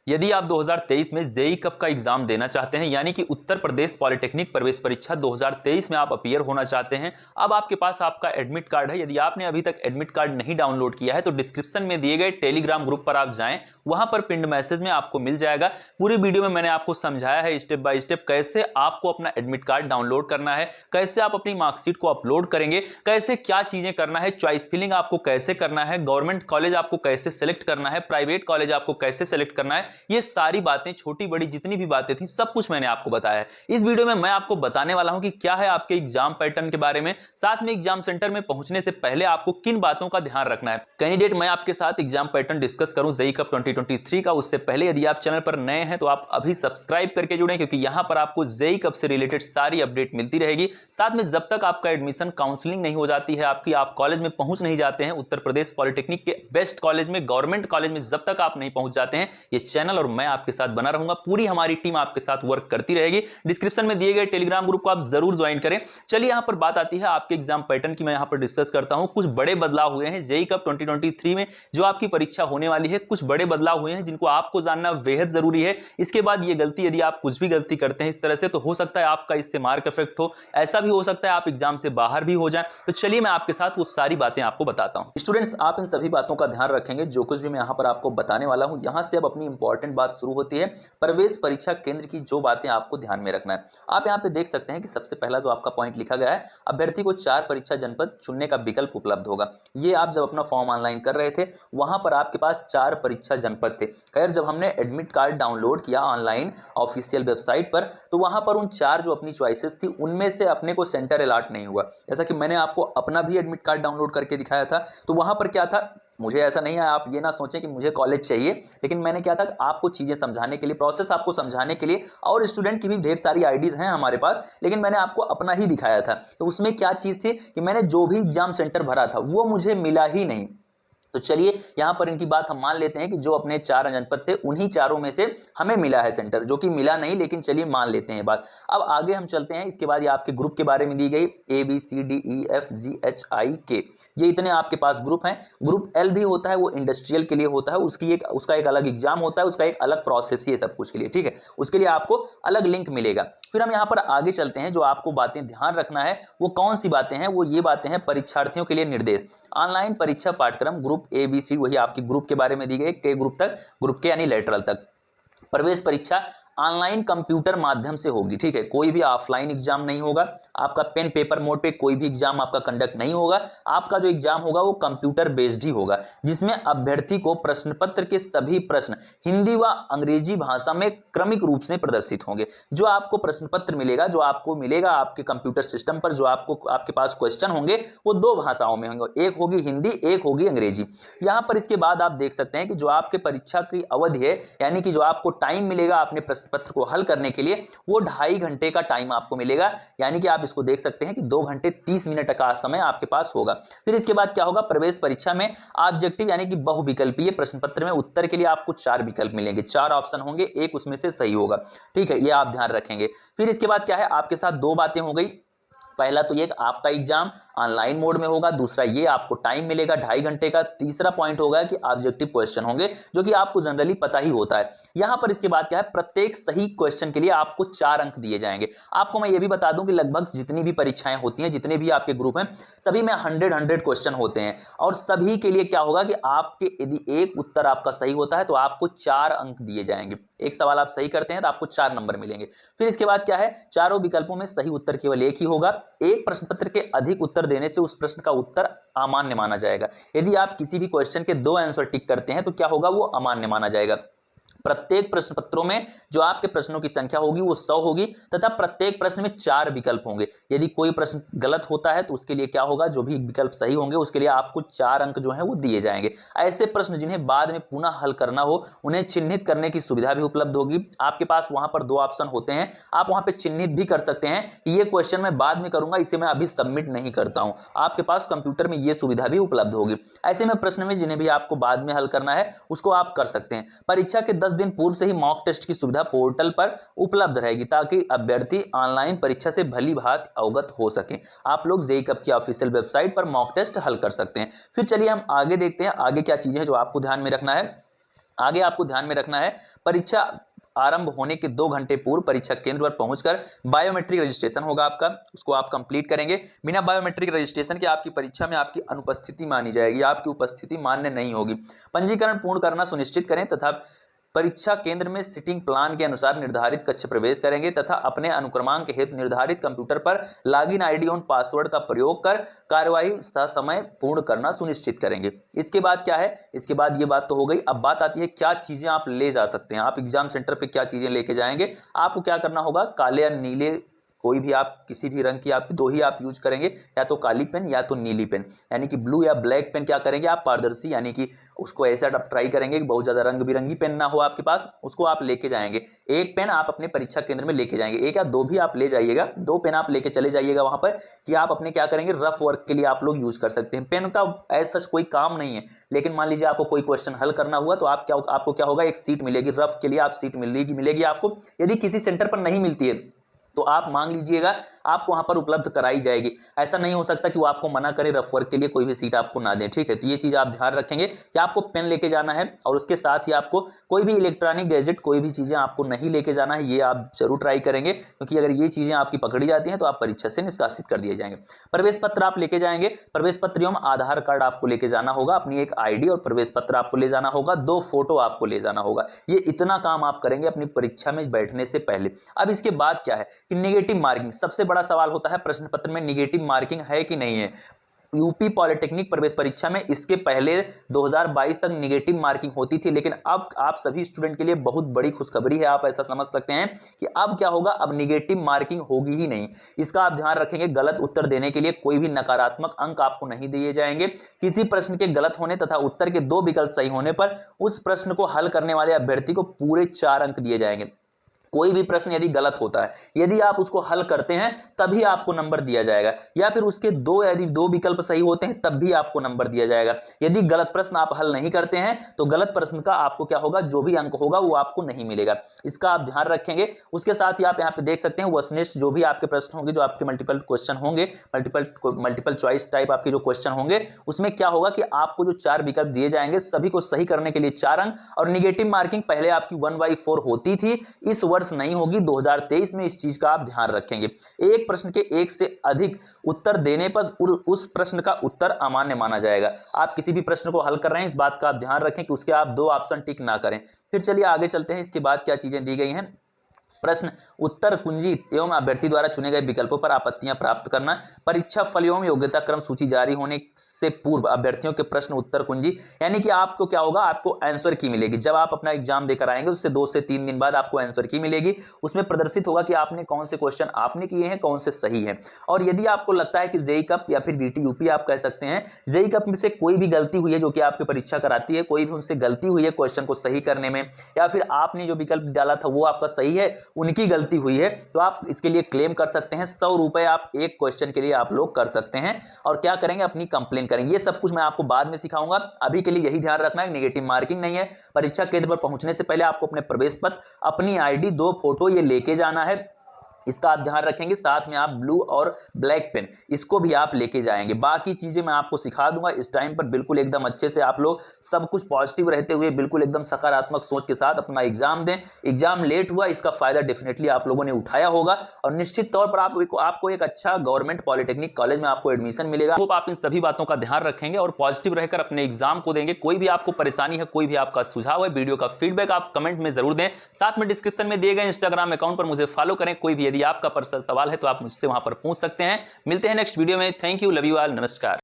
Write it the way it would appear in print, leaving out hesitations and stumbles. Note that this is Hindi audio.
यदि आप 2023 में जेईई कप का एग्जाम देना चाहते हैं, यानी कि उत्तर प्रदेश पॉलिटेक्निक प्रवेश परीक्षा 2023 में आप अपीयर होना चाहते हैं, अब आपके पास आपका एडमिट कार्ड है। यदि आपने अभी तक एडमिट कार्ड नहीं डाउनलोड किया है तो डिस्क्रिप्शन में दिए गए टेलीग्राम ग्रुप पर आप जाएं, वहां पर पिंड मैसेज में आपको मिल जाएगा। पूरी वीडियो में मैंने आपको समझाया है स्टेप बाय स्टेप कैसे आपको अपना एडमिट कार्ड डाउनलोड करना है, कैसे आप अपनी मार्कशीट को अपलोड करेंगे, कैसे क्या चीजें करना है, चॉइस फिलिंग आपको कैसे करना है, गवर्नमेंट कॉलेज आपको कैसे सेलेक्ट करना है, प्राइवेट कॉलेज आपको कैसे सेलेक्ट करना है। ये सारी बातें, छोटी बड़ी जितनी भी बातें थी, सब कुछ मैंने आपको बताया है। इस वीडियो में मैं आपको बताने वाला हूं कि क्या है आपके एग्जाम पैटर्न के बारे में, साथ में एग्जाम सेंटर में पहुंचने से पहले आपको किन बातों का ध्यान रखना है। कैंडिडेट, मैं आपके साथ एग्जाम पैटर्न डिस्कस करूं जेईई कप 2023 का, उससे पहले यदि आप चैनल पर नए हैं तो आप अभी सब्सक्राइब करके जुड़ें, क्योंकि यहां पर आपको जेईई कप से रिलेटेड सारी अपडेट मिलती रहेगी। साथ में जब तक आपका एडमिशन काउंसलिंग नहीं हो जाती है, आप कॉलेज में पहुंच नहीं जाते हैं, उत्तर प्रदेश पॉलिटेक्निक के बेस्ट कॉलेज में, गवर्नमेंट कॉलेज में जब तक आप नहीं पहुंच जाते हैं, ये चैनल और मैं आपके साथ बना रहूंगा। पूरी हमारी टीम आपके साथ वर्क करती रहेगी। डिस्क्रिप्शन में दिए गए टेलीग्राम ग्रुप को आप जरूर ज्वाइन करें। चलिए यहां पर बात आती है आपके एग्जाम पैटर्न की, मैं यहां पर डिस्कस करता हूं। कुछ बड़े बदलाव हुए हैं जेईई कप 2023 में, जो आपकी परीक्षा होने वाली है। कुछ बड़े बदलाव हुए हैं जिनको आपको जानना बेहद जरूरी है। इसके बाद ये गलती, यदि आप कुछ भी गलती करते हैं इस तरह से, तो हो सकता है आपका इससे मार्क इफेक्ट हो, ऐसा भी हो सकता है आप एग्जाम से बाहर भी हो जाएं। तो चलिए मैं आपके साथ वो सारी बातें आपको बताता हूं। स्टूडेंट्स, आप इन सभी बातों का ध्यान रखेंगे जो कुछ भी मैं यहां पर आपको बताने वाला हूं। यहां से अब अपनी इंपॉर्टेंट बात शुरू होती है, प्रवेश परीक्षा केंद्र की जो बातें आपको ध्यान में रखना है। आप यहां पे देख सकते हैं कि सबसे पहला जो आपका पॉइंट लिखा गया है, अभ्यर्थी को 4 परीक्षा जनपद चुनने का विकल्प उपलब्ध होगा। ये आप जब अपना फॉर्म ऑनलाइन कर रहे थे, वहां पर आपके पास 4 परीक्षा जनपद थे। खैर, जब हमने एडमिट कार्ड डाउनलोड किया ऑनलाइन ऑफिशियल वेबसाइट पर, तो वहां पर उन 4 जो अपनी चॉइसेस थी, उनमें से अपने को सेंटर अलॉट नहीं हुआ। जैसा कि मैंने आपको अपना भी एडमिट कार्ड डाउनलोड करके दिखाया था, तो वहां पर क्या था, मुझे ऐसा नहीं है, आप ये ना सोचें कि मुझे कॉलेज चाहिए, लेकिन मैंने क्या था, आपको चीजें समझाने के लिए, प्रोसेस आपको समझाने के लिए, और स्टूडेंट की भी ढेर सारी आईडीज हैं हमारे पास, लेकिन मैंने आपको अपना ही दिखाया था। तो उसमें क्या चीज थी कि मैंने जो भी एग्जाम सेंटर भरा था वो मुझे मिला ही नहीं। तो चलिए यहां पर इनकी बात हम मान लेते हैं कि जो अपने 4 जनपद थे, उन्हीं चारों में से हमें मिला है सेंटर, जो कि मिला नहीं, लेकिन चलिए मान लेते हैं बात। अब आगे हम चलते हैं। इसके बाद ये आपके ग्रुप के बारे में दी गई ABCDEFGHIK, ये इतने आपके पास ग्रुप हैं। ग्रुप L भी होता है, वो इंडस्ट्रियल के लिए होता है, उसका एक अलग एग्जाम होता है, उसका एक अलग प्रोसेस ही है सब कुछ के लिए, ठीक है। उसके लिए आपको अलग लिंक मिलेगा। फिर हम यहाँ पर आगे चलते हैं। जो आपको बातें ध्यान रखना है वो कौन सी बातें हैं, वो ये बातें हैं, परीक्षार्थियों के लिए निर्देश। ऑनलाइन परीक्षा पाठ्यक्रम ग्रुप ABC, वही आपकी ग्रुप के बारे में दी गई, के ग्रुप तक, ग्रुप के यानी लेटरल तक। प्रवेश परीक्षा ऑनलाइन कंप्यूटर माध्यम से होगी, ठीक है। कोई भी ऑफलाइन एग्जाम नहीं होगा, आपका पेन पेपर मोड पे कोई भी एग्जाम आपका कंडक्ट नहीं होगा। आपका जो एग्जाम होगा वो कंप्यूटर बेस्ड ही होगा, जिसमें अभ्यर्थी को प्रश्न पत्र के सभी प्रश्न हिंदी व अंग्रेजी भाषा में क्रमिक रूप से प्रदर्शित होंगे। जो आपको प्रश्न पत्र मिलेगा, जो आपको मिलेगा आपके कंप्यूटर सिस्टम पर, जो आपके पास क्वेश्चन होंगे, वो 2 भाषाओं में होंगे, एक होगी हिंदी, एक होगी अंग्रेजी। यहां पर इसके बाद आप देख सकते हैं कि जो आपके परीक्षा की अवधि है, यानी कि जो आपको टाइम मिलेगा अपने प्रश्न पत्र को हल करने के लिए, वो 2.5 घंटे का टाइम आपको मिलेगा। यानी कि आप इसको देख सकते हैं कि 2 घंटे 30 मिनट का समय आपके पास होगा। फिर इसके बाद क्या होगा, प्रवेश परीक्षा में ऑब्जेक्टिव यानी कि बहुविकल्पीय प्रश्न पत्र में उत्तर के लिए आपको 4 विकल्प मिलेंगे, 4 ऑप्शन होंगे, एक उसमें से सही होगा, ठीक है। ये आप ध्यान रखेंगे। फिर इसके बाद क्या है, आपके साथ 2 बातें हो गई। पहला तो ये आपका एग्जाम ऑनलाइन मोड में होगा, दूसरा ये आपको टाइम मिलेगा 2.5 घंटे का, तीसरा पॉइंट होगा कि ऑब्जेक्टिव क्वेश्चन होंगे, जो कि आपको जनरली पता ही होता है। यहां पर इसके बाद क्या है, प्रत्येक सही क्वेश्चन के लिए आपको 4 अंक दिए जाएंगे। आपको मैं ये भी बता दूं कि लगभग जितनी भी परीक्षाएं होती हैं, जितने भी आपके ग्रुप हैं, सभी में 100 क्वेश्चन होते हैं, और सभी के लिए क्या होगा कि आपके यदि एक उत्तर आपका सही होता है तो आपको 4 अंक दिए जाएंगे। एक सवाल आप सही करते हैं तो आपको 4 नंबर मिलेंगे। फिर इसके बाद क्या है, चारों विकल्पों में सही उत्तर केवल एक ही होगा। एक प्रश्न पत्र के अधिक उत्तर देने से उस प्रश्न का उत्तर अमान्य माना जाएगा। यदि आप किसी भी क्वेश्चन के 2 आंसर टिक करते हैं तो क्या होगा, वो अमान्य माना जाएगा। प्रत्येक प्रश्न पत्रों में जो आपके प्रश्नों की संख्या होगी वो 100 होगी, तथा प्रत्येक प्रश्न में 4 विकल्प होंगे। यदि कोई प्रश्न गलत होता है तो उसके लिए क्या होगा, जो भी विकल्प सही होंगे उसके लिए आपको 4 अंक जो है वो दिए जाएंगे। ऐसे प्रश्न जिन्हें बाद में पुनः हल करना हो, उन्हें चिन्हित करने की सुविधा भी उपलब्ध होगी। आपके पास वहां पर 2 ऑप्शन होते हैं, आप वहां पर चिन्हित भी कर सकते हैं कि ये क्वेश्चन मैं बाद में करूंगा, इसे मैं अभी सबमिट नहीं करता हूं। आपके पास कंप्यूटर में यह सुविधा भी उपलब्ध होगी। ऐसे में प्रश्न में जिन्हें भी आपको बाद में हल करना है उसको आप कर सकते हैं। परीक्षा के 10 दिन पूर्व से ही मॉक टेस्ट की सुविधा पोर्टल पर उपलब्ध रहेगी, ताकि अभ्यर्थी ऑनलाइन परीक्षा से भली भांति अवगत हो सके। आप लोग जेईई कप की ऑफिशियल वेबसाइट पर मॉक टेस्ट हल कर सकते हैं। फिर चलिए हम आगे देखते हैं, आगे क्या चीजें हैं जो आपको ध्यान में रखना है। आगे आपको ध्यान में रखना है, परीक्षा आरंभ होने के 2 घंटे पूर्व परीक्षा केंद्र पर पहुंचकर बायोमेट्रिक रजिस्ट्रेशन होगा आपका, उसको आप कंप्लीट करेंगे। बिना बायोमेट्रिक रजिस्ट्रेशन के आपकी परीक्षा में आपकी अनुपस्थिति मानी जाएगी, आपकी उपस्थिति मान्य नहीं होगी। पंजीकरण पूर्ण करना सुनिश्चित करें तथा परीक्षा केंद्र में सीटिंग प्लान के अनुसार निर्धारित कक्ष प्रवेश करेंगे तथा अपने अनुक्रमांक हेतु निर्धारित कंप्यूटर पर लॉगिन आईडी और पासवर्ड का प्रयोग कर कार्यवाही ससमय पूर्ण करना सुनिश्चित करेंगे। इसके बाद क्या है, इसके बाद ये बात तो हो गई। अब बात आती है क्या चीजें आप ले जा सकते हैं, आप एग्जाम सेंटर पे क्या चीजें लेके जाएंगे। आपको क्या करना होगा, काले या नीले कोई भी आप किसी भी रंग की आप दो ही आप यूज करेंगे, या तो काली पेन या तो नीली पेन, यानी कि ब्लू या ब्लैक पेन क्या करेंगे आप पारदर्शी, यानी कि उसको ऐसा आप ट्राई करेंगे कि बहुत ज्यादा रंग बिरंगी पेन ना हो आपके पास, उसको आप लेके जाएंगे। एक पेन आप अपने परीक्षा केंद्र में लेके जाएंगे, एक या दो भी आप ले जाइएगा, 2 पेन आप लेके चले जाइएगा वहां पर कि आप अपने क्या करेंगे रफ वर्क के लिए आप लोग यूज कर सकते हैं। पेन का ऐसा कोई काम नहीं है, लेकिन मान लीजिए आपको कोई क्वेश्चन हल करना हुआ तो आपको क्या होगा, एक सीट मिलेगी रफ के लिए, आप सीट मिलेगी आपको। यदि किसी सेंटर पर नहीं मिलती है तो आप मांग लीजिएगा, आपको वहां पर उपलब्ध कराई जाएगी। ऐसा नहीं हो सकता कि वो आपको मना करे रफ वर्क के लिए कोई भी सीट आपको ना दें, ठीक है। तो ये चीज आप ध्यान रखेंगे कि आपको पेन लेके जाना है और उसके साथ ही आपको कोई भी इलेक्ट्रॉनिक गैजेट कोई भी चीजें आपको नहीं लेके जाना है, ये आप जरूर ट्राई करेंगे, क्योंकि अगर ये चीजें आपकी पकड़ी जाती हैं तो आप परीक्षा से निष्कासित कर दिए जाएंगे। प्रवेश पत्र आप लेके जाएंगे, प्रवेश पत्र एवं आधार कार्ड आपको लेके जाना होगा, अपनी एक आईडी और प्रवेश पत्र आपको ले जाना होगा, 2 फोटो आपको ले जाना होगा। ये इतना काम आप करेंगे अपनी परीक्षा में बैठने से पहले। अब इसके बाद क्या है कि नेगेटिव मार्किंग, सबसे बड़ा सवाल होता है प्रश्न पत्र में नेगेटिव मार्किंग है कि नहीं है। यूपी पॉलिटेक्निक प्रवेश परीक्षा में इसके पहले 2022 तक नेगेटिव मार्किंग होती थी, लेकिन अब आप सभी स्टूडेंट के लिए बहुत बड़ी खुशखबरी है, आप ऐसा समझ सकते हैं कि अब क्या होगा, अब नेगेटिव मार्किंग होगी ही नहीं। इसका आप ध्यान रखेंगे, गलत उत्तर देने के लिए कोई भी नकारात्मक अंक आपको नहीं दिए जाएंगे। किसी प्रश्न के गलत होने तथा उत्तर के 2 विकल्प सही होने पर उस प्रश्न को हल करने वाले अभ्यर्थी को पूरे 4 अंक दिए जाएंगे। कोई भी प्रश्न यदि गलत होता है, यदि आप उसको हल करते हैं तभी आपको नंबर दिया जाएगा, या फिर उसके यदि 2 विकल्प सही होते हैं तब भी आपको नंबर दिया जाएगा। यदि गलत प्रश्न आप हल नहीं करते हैं तो गलत प्रश्न का आपको क्या होगा, जो भी अंक होगा वो आपको नहीं मिलेगा। इसका आप ध्यान रखेंगे। उसके साथ ही आप यहाँ पे देख सकते हैं वस्तुनिष्ठ जो भी आपके प्रश्न होंगे, जो आपके मल्टीपल क्वेश्चन होंगे, मल्टीपल चॉइस टाइप आपके जो क्वेश्चन होंगे, उसमें क्या होगा कि आपको जो 4 विकल्प दिए जाएंगे सभी को सही करने के लिए 4 अंक। और निगेटिव मार्किंग पहले आपकी 1/4 होती थी, इस वर्ष नहीं होगी, 2023 में इस चीज का आप ध्यान रखेंगे। एक प्रश्न के 1 से अधिक उत्तर देने पर उस प्रश्न का उत्तर अमान्य माना जाएगा। आप किसी भी प्रश्न को हल कर रहे हैं, इस बात का आप ध्यान रखें कि उसके आप 2 ऑप्शन टिक ना करें। फिर चलिए आगे चलते हैं, इसके बाद क्या चीजें दी गई हैं। प्रश्न उत्तर कुंजी एवं अभ्यर्थी द्वारा चुने गए विकल्पों पर आपत्तियां प्राप्त करना। परीक्षा फल एवं योग्यता क्रम सूची जारी होने से पूर्व अभ्यर्थियों के प्रश्न उत्तर कुंजी, यानी कि आपको क्या होगा, आपको आंसर की मिलेगी। जब आप अपना एग्जाम देकर आएंगे उससे 2 से 3 दिन बाद आपको आंसर की मिलेगी। उसमें प्रदर्शित होगा कि आपने कौन से क्वेश्चन आपने किए हैं, कौन से सही है। और यदि आपको लगता है कि जेईई कप या फिर बीटी यूपी आप कह सकते हैं, जेईई कप में से कोई भी गलती हुई है जो कि आपकी परीक्षा कराती है, कोई भी उनसे गलती हुई है क्वेश्चन को सही करने में, या फिर आपने जो विकल्प डाला था वो आपका सही है, उनकी गलती हुई है, तो आप इसके लिए क्लेम कर सकते हैं। 100 रुपए आप एक क्वेश्चन के लिए आप लोग कर सकते हैं। और क्या करेंगे, अपनी कंप्लेन करेंगे। ये सब कुछ मैं आपको बाद में सिखाऊंगा। अभी के लिए यही ध्यान रखना है, नेगेटिव मार्किंग नहीं है। परीक्षा केंद्र पर पहुंचने से पहले आपको अपने प्रवेश पत्र, अपनी आईडी, 2 फोटो ये लेके जाना है, इसका आप ध्यान रखेंगे। साथ में आप ब्लू और ब्लैक पेन इसको भी आप लेके जाएंगे। बाकी चीजें मैं आपको सिखा दूंगा। इस टाइम पर बिल्कुल एकदम अच्छे से आप लोग सब कुछ पॉजिटिव रहते हुए बिल्कुल एकदम सकारात्मक सोच के साथ अपना एग्जाम दें। एग्जाम लेट हुआ, इसका फायदा डेफिनेटली आप लोगों ने उठाया होगा और निश्चित तौर पर आपको एक अच्छा गवर्नमेंट पॉलिटेक्निक कॉलेज में आपको एडमिशन मिलेगा। होप आप इन सभी बातों का ध्यान रखेंगे और पॉजिटिव रहकर अपने एग्जाम को देंगे। कोई भी आपको परेशानी है, कोई भी आपका सुझाव है, वीडियो का फीडबैक आप कमेंट में जरूर दें। साथ में डिस्क्रिप्शन में दिए गए इंस्टाग्राम अकाउंट पर मुझे फॉलो करें। कोई भी यदि आपका पर्सनल सवाल है तो आप मुझसे वहां पर पूछ सकते हैं। मिलते हैं नेक्स्ट वीडियो में। Thank you, love you all, नमस्कार।